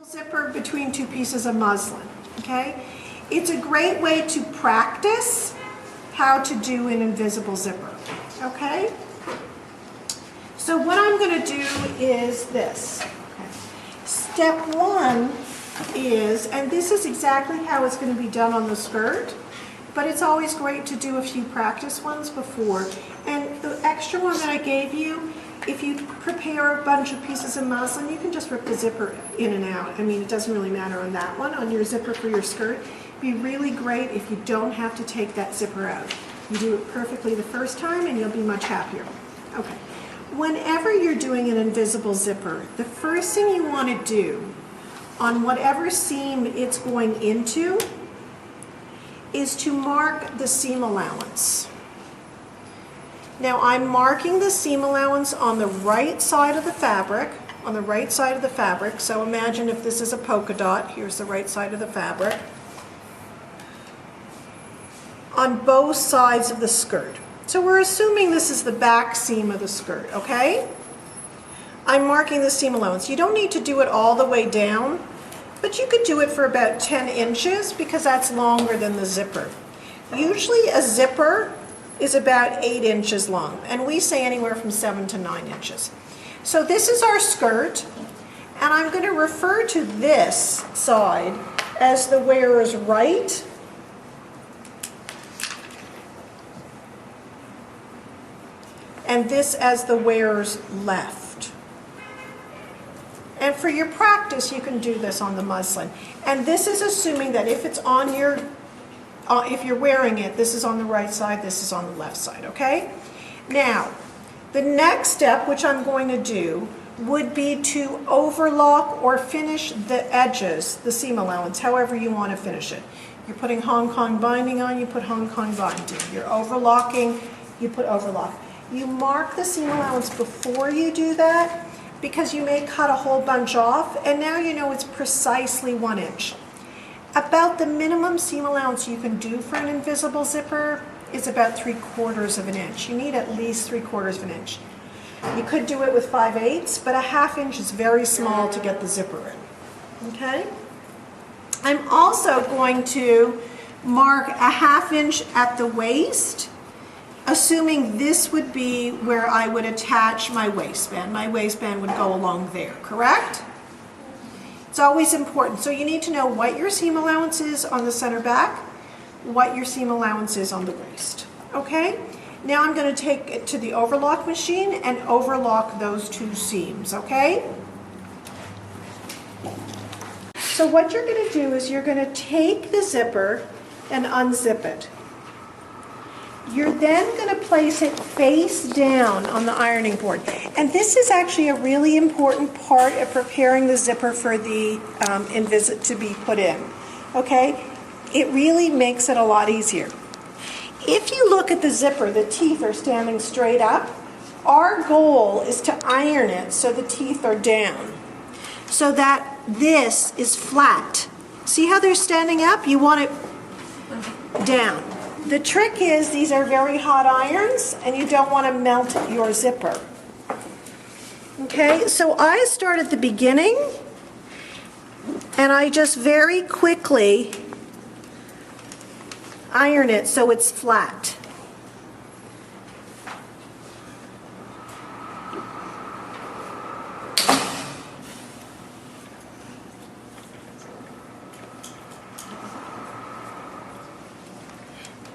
Zipper between two pieces of muslin, okay? It's a great way to practice how to do an invisible zipper, okay? So what I'm going to do is this. Okay. Step one is, and this is exactly how it's going to be done on the skirt, but it's always great to do a few practice ones before. And the extra one that I gave you, if you prepare a bunch of pieces of muslin, you can just rip the zipper in and out. I mean, it doesn't really matter on that one, on your zipper for your skirt. It'd be really great if you don't have to take that zipper out. You do it perfectly the first time and you'll be much happier. Okay. Whenever you're doing an invisible zipper, the first thing you want to do on whatever seam it's going into is to mark the seam allowance. Now I'm marking the seam allowance on the right side of the fabric, so imagine if this is a polka dot, here's the right side of the fabric, on both sides of the skirt. So we're assuming this is the back seam of the skirt, okay? I'm marking the seam allowance. You don't need to do it all the way down, but you could do it for about 10 inches because that's longer than the zipper. Usually a zipper is about 8 inches long, and we say anywhere from 7 to 9 inches. So this is our skirt, and I'm going to refer to this side as the wearer's right, and this as the wearer's left. And for your practice, you can do this on the muslin. And this is assuming that if it's on your if you're wearing it, this is on the right side, this is on the left side, okay? Now, the next step, which I'm going to do, would be to overlock or finish the edges, the seam allowance, however you want to finish it. You're putting Hong Kong binding on, you put Hong Kong binding. You're overlocking, you put overlock. You mark the seam allowance before you do that because you may cut a whole bunch off, and now you know it's precisely 1 inch. About the minimum seam allowance you can do for an invisible zipper is about 3/4 of an inch. You need at least 3/4 of an inch. You could do it with 5/8, but a 1/2 inch is very small to get the zipper in. Okay? I'm also going to mark a 1/2 inch at the waist, assuming this would be where I would attach my waistband. My waistband would go along there, correct? It's always important. So you need to know what your seam allowance is on the center back, what your seam allowance is on the waist. Okay? Now I'm going to take it to the overlock machine and overlock those two seams, okay? So what you're going to do is you're going to take the zipper and unzip it. You're then going to place it face down on the ironing board. And this is actually a really important part of preparing the zipper for the to be put in. Okay? It really makes it a lot easier. If you look at the zipper, the teeth are standing straight up. Our goal is to iron it so the teeth are down, so that this is flat. See how they're standing up? You want it down. The trick is these are very hot irons and you don't want to melt your zipper. Okay, so I start at the beginning and I just very quickly iron it so it's flat.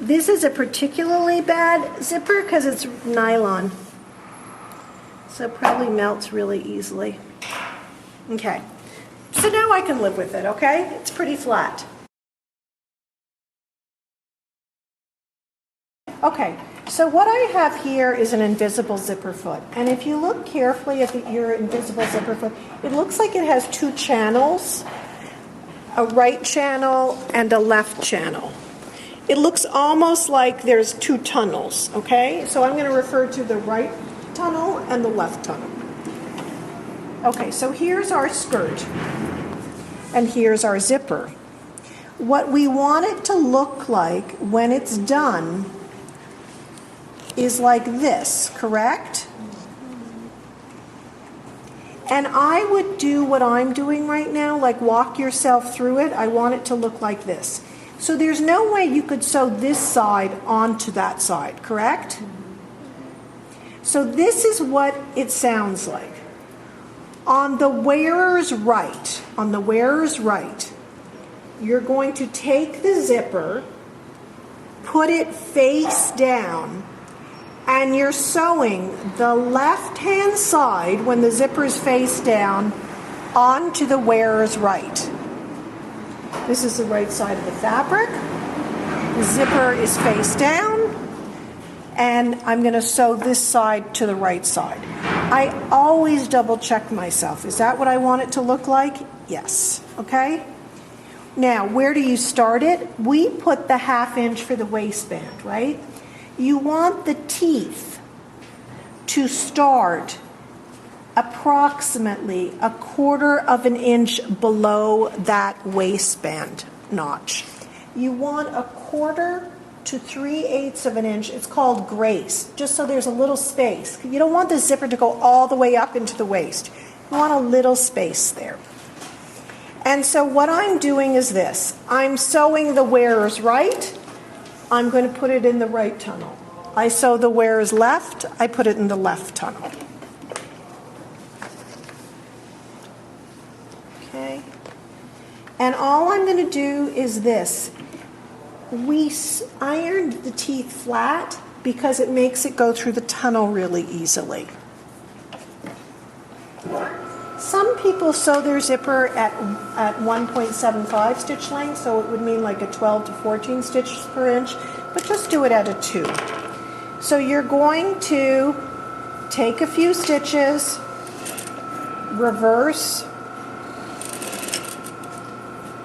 This is a particularly bad zipper because it's nylon, so it probably melts really easily. Okay, so now I can live with it, okay? It's pretty flat. Okay, so what I have here is an invisible zipper foot, and if you look carefully at your invisible zipper foot, it looks like it has two channels, a right channel and a left channel. It looks almost like there's two tunnels, okay? So I'm going to refer to the right tunnel and the left tunnel. Okay, so here's our skirt, and here's our zipper. What we want it to look like when it's done is like this, correct? And I would do what I'm doing right now, like walk yourself through it. I want it to look like this. So there's no way you could sew this side onto that side, correct? So this is what it sounds like. On the wearer's right, you're going to take the zipper, put it face down, and you're sewing the left-hand side, when the zipper is face down, onto the wearer's right. This is the right side of the fabric. The zipper is face down, and I'm going to sew this side to the right side. I always double check myself. Is that what I want it to look like? Yes. Okay? Now, where do you start it? We put the 1/2 inch for the waistband, right? You want the teeth to start approximately 1/4 of an inch below that waistband notch. You want 1/4 to 3/8 of an inch. It's called grace, just so there's a little space. You don't want the zipper to go all the way up into the waist. You want a little space there. And so what I'm doing is this. I'm sewing the wearer's right. I'm going to put it in the right tunnel. I sew the wearer's left. I put it in the left tunnel. Okay. And all I'm going to do is this. We ironed the teeth flat because it makes it go through the tunnel really easily. Some people sew their zipper at 1.75 stitch length, so it would mean like a 12 to 14 stitches per inch, but just do it at a 2. So you're going to take a few stitches, reverse,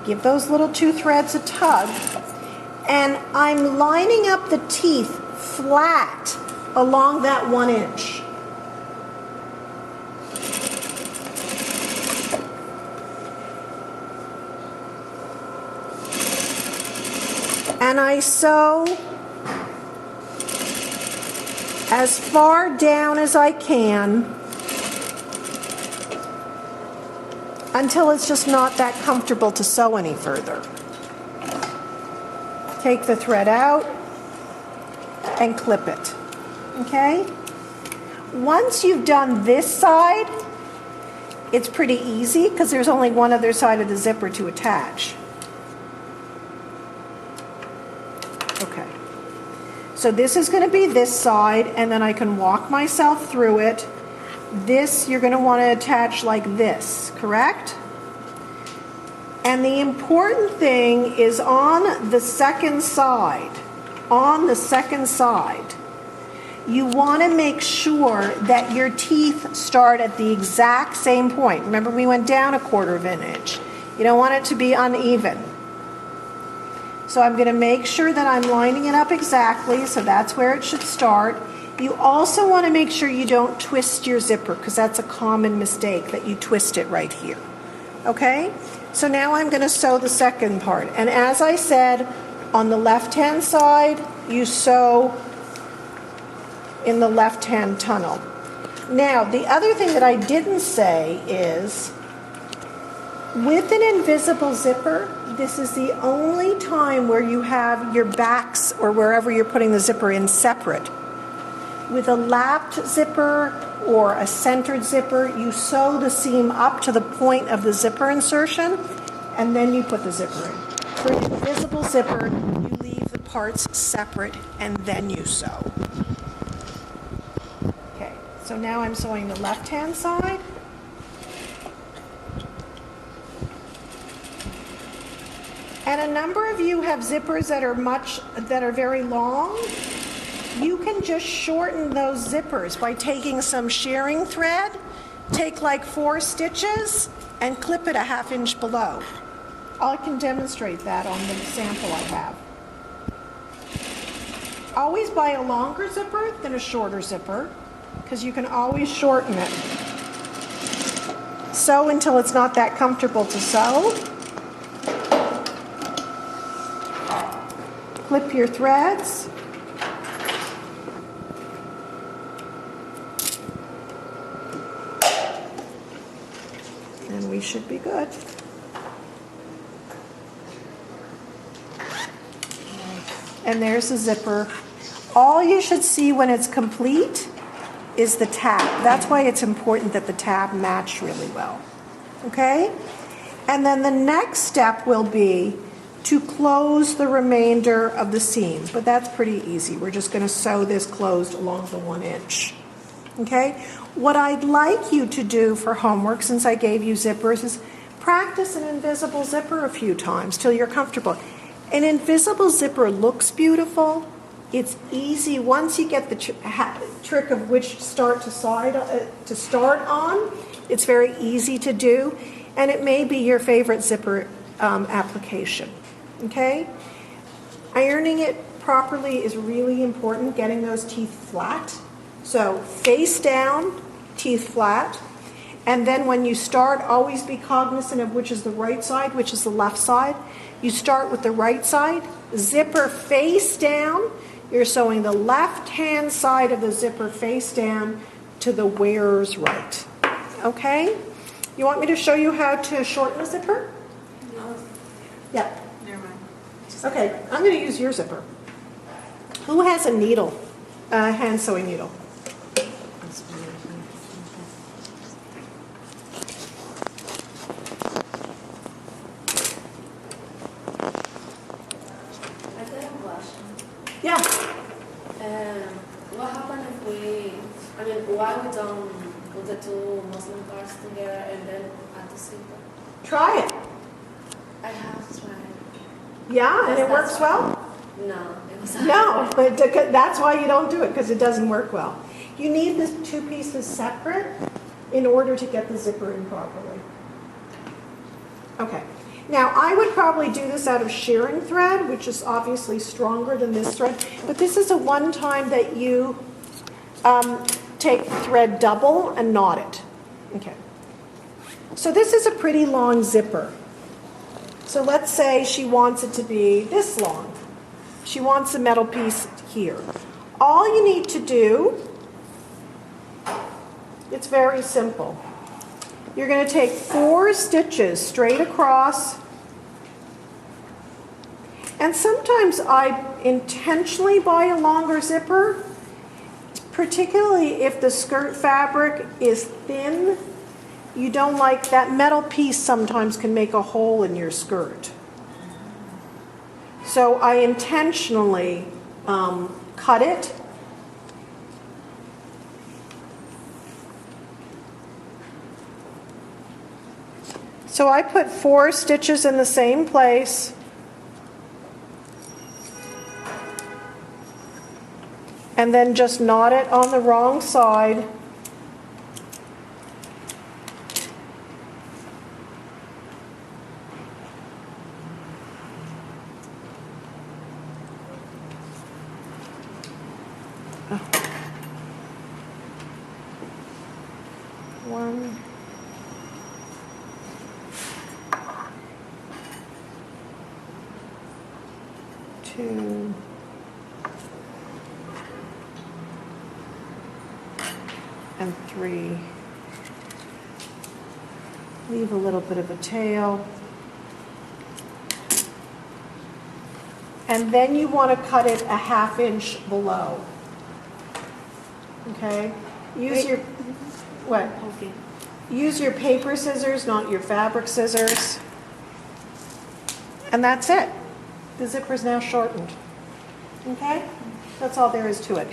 give those little 2 threads a tug, and I'm lining up the teeth flat along that 1 inch. And I sew as far down as I can until it's just not that comfortable to sew any further. Take the thread out and clip it. Okay? Once you've done this side, it's pretty easy because there's only one other side of the zipper to attach. Okay. So this is going to be this side, and then I can walk myself through it. This you're going to want to attach like this, correct? And the important thing is on the second side, you want to make sure that your teeth start at the exact same point. Remember, we went down 1/4 of an inch. You don't want it to be uneven. So I'm going to make sure that I'm lining it up exactly, so that's where it should start. You also want to make sure you don't twist your zipper, because that's a common mistake, that you twist it right here. Okay? So now I'm going to sew the second part. And as I said, on the left-hand side, you sew in the left-hand tunnel. Now, the other thing that I didn't say is, with an invisible zipper, this is the only time where you have your backs or wherever you're putting the zipper in separate. With a lapped zipper or a centered zipper, you sew the seam up to the point of the zipper insertion, and then you put the zipper in. For an invisible zipper, you leave the parts separate and then you sew. Okay, so now I'm sewing the left-hand side. And a number of you have zippers that are very long. You can just shorten those zippers by taking some shearing thread, take like 4 stitches, and clip it 1/2 inch below. I can demonstrate that on the sample I have. Always buy a longer zipper than a shorter zipper, because you can always shorten it. Sew until it's not that comfortable to sew. Clip your threads. And we should be good. And there's the zipper. All you should see when it's complete is the tab. That's why it's important that the tab match really well. Okay? And then the next step will be to close the remainder of the seams. But that's pretty easy. We're just going to sew this closed along the 1 inch. Okay? What I'd like you to do for homework, since I gave you zippers, is practice an invisible zipper a few times till you're comfortable. An invisible zipper looks beautiful. It's easy once you get the trick of which start to start on. It's very easy to do, and it may be your favorite zipper application. Okay, ironing it properly is really important. Getting those teeth flat. So face down, teeth flat. And then when you start, always be cognizant of which is the right side, which is the left side. You start with the right side, zipper face down. You're sewing the left-hand side of the zipper face down to the wearer's right. Okay? You want me to show you how to shorten a zipper? No. Yeah. Never mind. Okay, I'm going to use your zipper. Who has a needle, hand sewing needle? Yeah. What happened if why we don't put the two muslin parts together and then add the zipper? Try it. I have tried. Yeah, and it works well? No, it was No, but that's why you don't do it, because it doesn't work well. You need the two pieces separate in order to get the zipper in properly. Okay. Now, I would probably do this out of shearing thread, which is obviously stronger than this thread, but this is a one time that you take thread double and knot it. Okay. So this is a pretty long zipper. So let's say she wants it to be this long. She wants a metal piece here. All you need to do, it's very simple. You're going to take 4 stitches straight across. And sometimes I intentionally buy a longer zipper, particularly if the skirt fabric is thin. You don't like that metal piece sometimes can make a hole in your skirt. So I intentionally cut it. So I put 4 stitches in the same place. And then just knot it on the wrong side. Oh. 1. 2. And 3. Leave a little bit of a tail. And then you want to cut it a 1/2 inch below. Okay? Use your, what? Okay. Use your paper scissors, not your fabric scissors. And that's it. The zipper is now shortened. Okay? That's all there is to it.